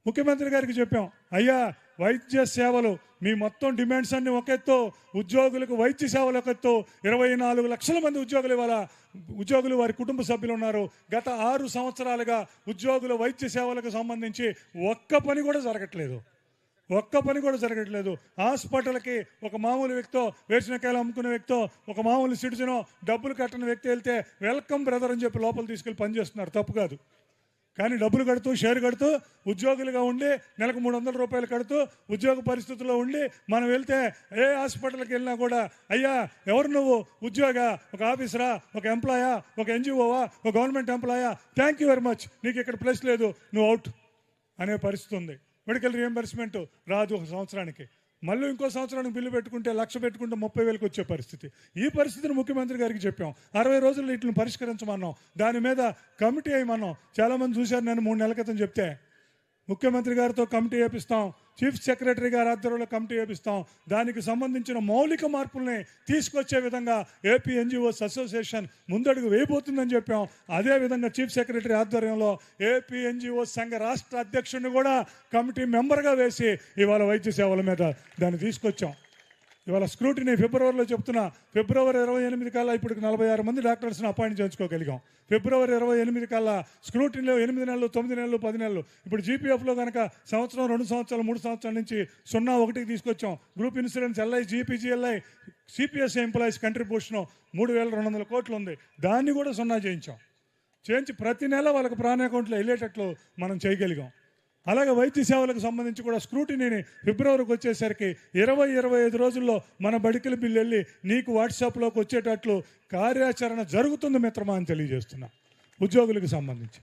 ముఖ్యమంత్రి గారికి చెప్పాం, అయ్యా వైద్య సేవలు మీ మొత్తం డిమాండ్స్ అన్ని ఒక ఎత్తు, ఉద్యోగులకు వైద్య సేవలు ఒక ఎత్తు. 24 లక్షల మంది ఉద్యోగులు ఇవాళ ఉద్యోగులు వారి కుటుంబ సభ్యులు ఉన్నారు. గత 6 సంవత్సరాలుగా ఉద్యోగుల వైద్య సేవలకు సంబంధించి ఒక్క పని కూడా జరగట్లేదు. హాస్పిటల్కి ఒక మామూలు వ్యక్తో, వేరుశనకాయలు అమ్ముకునే వ్యక్తో, ఒక మామూలు సిటిజనో డబ్బులు కట్టని వ్యక్తి వెళ్తే వెల్కమ్ బ్రదర్ అని చెప్పి లోపల తీసుకెళ్ళి పనిచేస్తున్నారు, తప్పు కాదు. కానీ డబ్బులు కడుతూ, షేర్ కడుతూ, ఉద్యోగులుగా ఉండి నెలకు 300 రూపాయలు కడుతూ ఉద్యోగ పరిస్థితుల్లో ఉండి మనం వెళ్తే ఏ హాస్పిటల్కి వెళ్ళినా కూడా, అయ్యా ఎవరు నువ్వు, ఉద్యోగ, ఒక ఆఫీసరా, ఒక ఎంప్లాయా, ఒక ఎన్జిఓవా, ఒక గవర్నమెంట్ ఎంప్లాయా, థ్యాంక్ యూ వెరీ మచ్, నీకు ఇక్కడ ప్లేస్ లేదు, నువ్వు అవుట్ అనే పరిస్థితి ఉంది. మెడికల్ రియంబర్స్మెంట్ రాదు ఒక సంవత్సరానికి. మళ్ళీ ఇంకో సంవత్సరానికి బిల్లు పెట్టుకుంటే 1,00,000 పెట్టుకుంటే 30,000కి వచ్చే పరిస్థితి. ఈ పరిస్థితిని ముఖ్యమంత్రి గారికి చెప్పాం. 60 రోజుల్లో వీటిని పరిష్కరించమన్నాం. దాని మీద కమిటీ అయ్యమన్నాం. చాలామంది చూశారు, నేను 3 నెలల క్రితం చెప్తే. ముఖ్యమంత్రి గారితో కమిటీ వేపిస్తాం, చీఫ్ సెక్రటరీ గారి ఆధ్వర్యంలో కమిటీ వేపిస్తాం. దానికి సంబంధించిన మౌలిక మార్పుల్ని తీసుకొచ్చే విధంగా ఏపీ ఎన్జిఓస్ అసోసియేషన్ ముందడుగు వేయబోతుందని చెప్పాం. అదేవిధంగా చీఫ్ సెక్రటరీ ఆధ్వర్యంలో ఏపీ ఎన్జిఓస్ సంఘ రాష్ట్ర అధ్యక్షుడిని కూడా కమిటీ మెంబర్గా వేసి ఇవాళ వైద్య సేవల మీద దాన్ని తీసుకొచ్చాం. ఇవాళ స్క్రూటినీ ఫిబ్రవరిలో చెప్తున్నా, ఫిబ్రవరి 28 కల్లా ఇప్పుడు 46 మంది డాక్టర్స్ని అపాయింట్ చేయించుకోగలిగాం. ఫిబ్రవరి 28 కల్లా స్క్రూటినీలో 8 నెలలు, 9 నెలలు, 10 నెలలు. ఇప్పుడు జీపీఎఫ్లో కనుక సంవత్సరం, 2 సంవత్సరాలు, 3 సంవత్సరాల నుంచి 0-1కి తీసుకొచ్చాం. Group insurance, LI, GPGLI, CPS employees contribution 3,200 కోట్లు ఉంది. దాన్ని కూడా 0 చేయించి ప్రతి నెల వాళ్ళకి ప్రాణ అకౌంట్లో వెళ్ళేటట్లు మనం చేయగలిగాం. అలాగే వైద్య సేవలకు సంబంధించి కూడా స్క్రూటినీని ఫిబ్రవరికి వచ్చేసరికి 20-25 రోజుల్లో మన మెడికల్ బిల్ వెళ్ళి నీకు వాట్సాప్లోకి వచ్చేటట్లు కార్యాచరణ జరుగుతుంది మిత్రమా అని తెలియజేస్తున్నా ఉద్యోగులకు సంబంధించి.